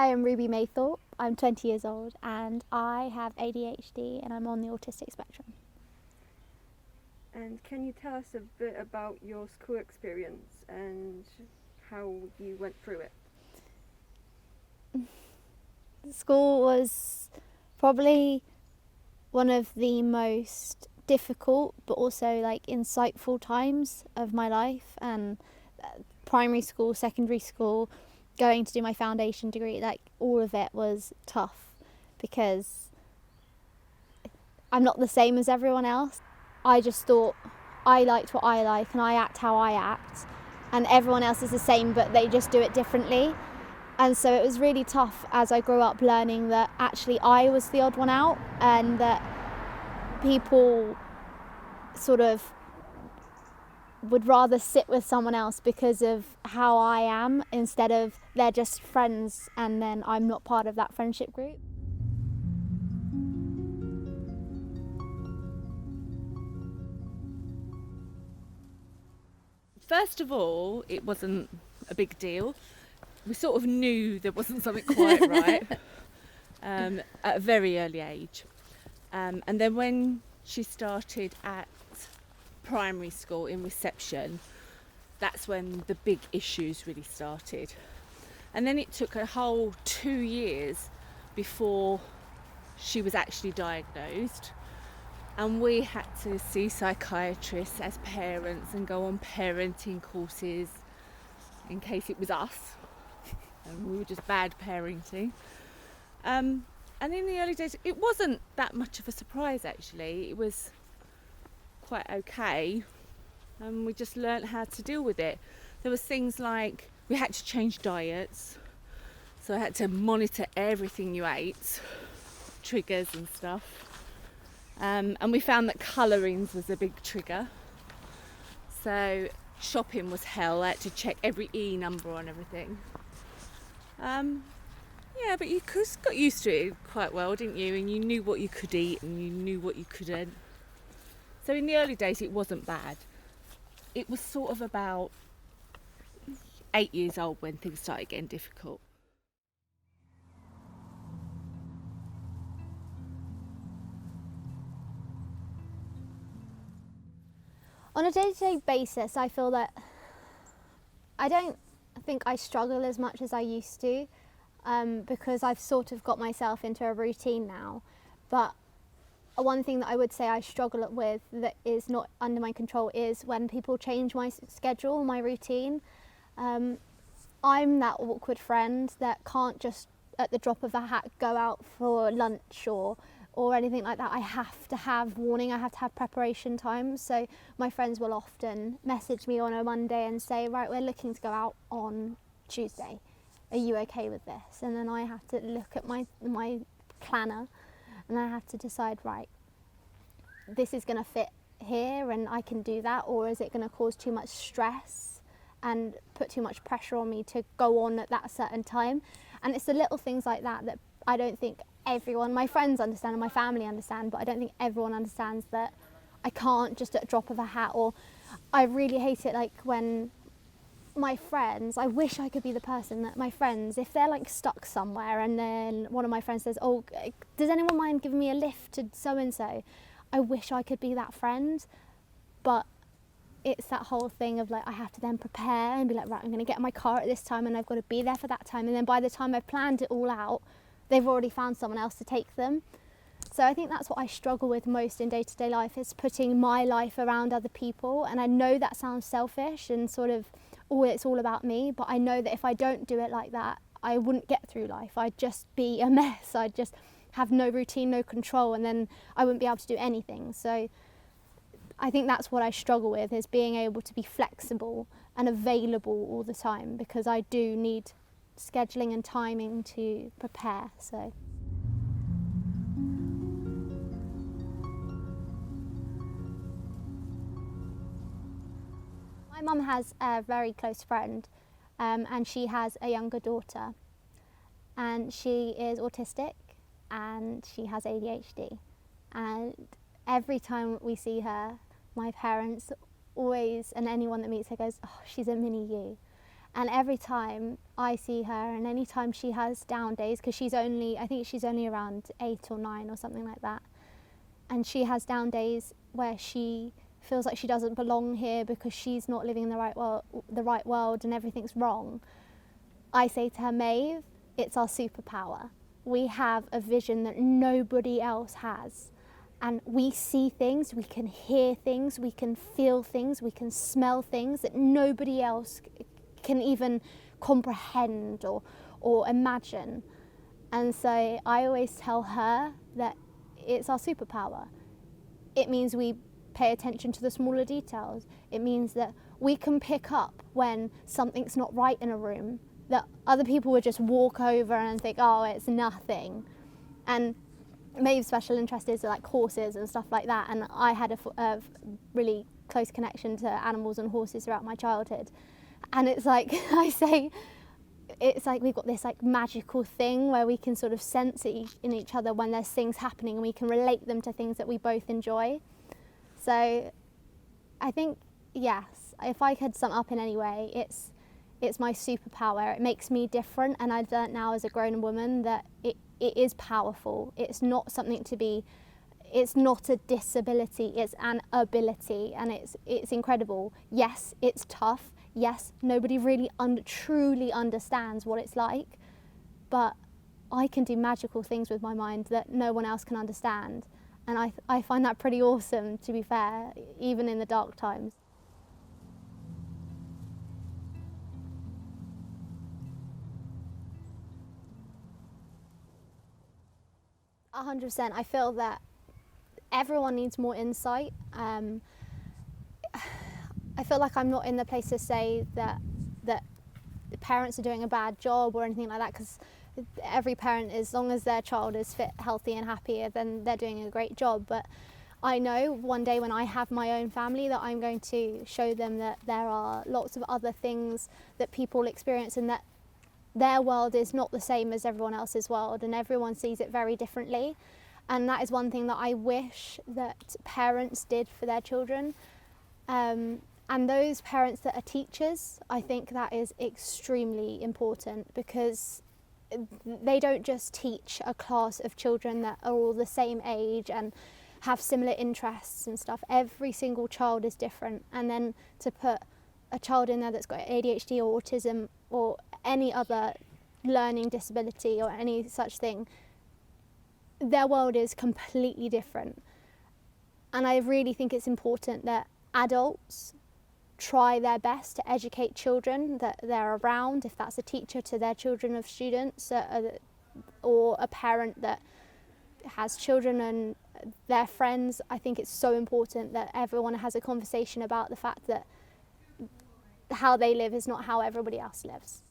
I am Ruby Maythorpe. I'm 20 years old and I have ADHD and I'm on the autistic spectrum. And can you tell us a bit about your school experience and how you went through it? School was probably one of the most difficult but also like insightful times of my life, and primary school, secondary school, going to do my foundation degree, like all of it was tough because I'm not the same as everyone else. I just thought I liked what I like and I act how I act, and everyone else is the same but they just do it differently. And so it was really tough as I grew up learning that actually I was the odd one out, and that people sort of would rather sit with someone else because of how I am instead of they're just friends and then I'm not part of that friendship group. First of all, it wasn't a big deal. We sort of knew there wasn't something quite right at a very early age. And then when she started at primary school in reception, that's when the big issues really started. And then it took a whole 2 years before she was actually diagnosed. And we had to see psychiatrists as parents and go on parenting courses in case it was us and we were just bad parenting. And in the early days, it wasn't that much of a surprise actually. It was quite okay, and we just learnt how to deal with it. There was things like we had to change diets, so I had to monitor everything you ate, triggers and stuff. And we found that colourings was a big trigger. So shopping was hell. I had to check every E number on everything. Yeah, but you got used to it quite well, didn't you? And you knew what you could eat and you knew what you couldn't. So in the early days it wasn't bad. It was sort of about 8 years old when things started getting difficult. On a day-to-day basis, I feel that I don't think I struggle as much as I used to, because I've sort of got myself into a routine now. But one thing that I would say I struggle with that is not under my control is when people change my schedule, my routine. I'm that awkward friend that can't just at the drop of a hat go out for lunch or anything like that. I have to have warning, I have to have preparation time. So my friends will often message me on a Monday and say, right, we're looking to go out on Tuesday. Are you okay with this? And then I have to look at my planner and I have to decide, right, this is going to fit here and I can do that, or is it going to cause too much stress and put too much pressure on me to go on at that certain time? And it's the little things like that that I don't think everyone, my friends understand and my family understand, but I don't think everyone understands that I can't just at a drop of a hat. Or I really hate it like when my friends, I wish I could be the person that my friends, if they're like stuck somewhere and then one of my friends says, oh, does anyone mind giving me a lift to so-and-so? I wish I could be that friend, but it's that whole thing of like I have to then prepare and be like, right, I'm going to get in my car at this time and I've got to be there for that time, and then by the time I've planned it all out, they've already found someone else to take them. So I think that's what I struggle with most in day-to-day life, is putting my life around other people. And I know that sounds selfish and sort of, oh, it's all about me, but I know that if I don't do it like that, I wouldn't get through life. I'd just be a mess. I'd just have no routine, no control, and then I wouldn't be able to do anything. So I think that's what I struggle with, is being able to be flexible and available all the time, because I do need scheduling and timing to prepare. So my mum has a very close friend, and she has a younger daughter, and she is autistic and she has ADHD, and every time we see her, my parents always, and anyone that meets her goes, oh, she's a mini you. And every time I see her, and any time she has down days, because I think she's only around 8 or 9 or something like that, and she has down days where she feels like she doesn't belong here because she's not living in the right world and everything's wrong, I say to her, Maeve, it's our superpower. We have a vision that nobody else has. And we see things, we can hear things, we can feel things, we can smell things that nobody else can even comprehend or imagine. And so I always tell her that it's our superpower. It means we pay attention to the smaller details. It means that we can pick up when something's not right in a room, that other people would just walk over and think, oh, it's nothing. And Maeve's special interest is like horses and stuff like that, and I had a really close connection to animals and horses throughout my childhood. And it's like, I say, it's like we've got this like magical thing where we can sort of sense it in each other when there's things happening, and we can relate them to things that we both enjoy. So I think, yes, if I could sum up in any way, it's my superpower. It makes me different, and I've learnt now as a grown woman that it is powerful. It's not something to be, it's not a disability, it's an ability, and it's incredible. Yes, it's tough. Yes, nobody really truly understands what it's like, but I can do magical things with my mind that no one else can understand. And I find that pretty awesome, to be fair, even in the dark times. 100%. I feel that everyone needs more insight. I feel like I'm not in the place to say that the parents are doing a bad job or anything like that, because every parent, as long as their child is fit, healthy and happy, then they're doing a great job. But I know one day when I have my own family that I'm going to show them that there are lots of other things that people experience, and that their world is not the same as everyone else's world, and everyone sees it very differently. And that is one thing that I wish that parents did for their children. And those parents that are teachers, I think that is extremely important, because they don't just teach a class of children that are all the same age and have similar interests and stuff. Every single child is different, and then to put a child in there that's got ADHD or autism or any other learning disability or any such thing, their world is completely different. And I really think it's important that adults try their best to educate children that they're around, if that's a teacher to their children of students, or a parent that has children and their friends. I think it's so important that everyone has a conversation about the fact that how they live is not how everybody else lives.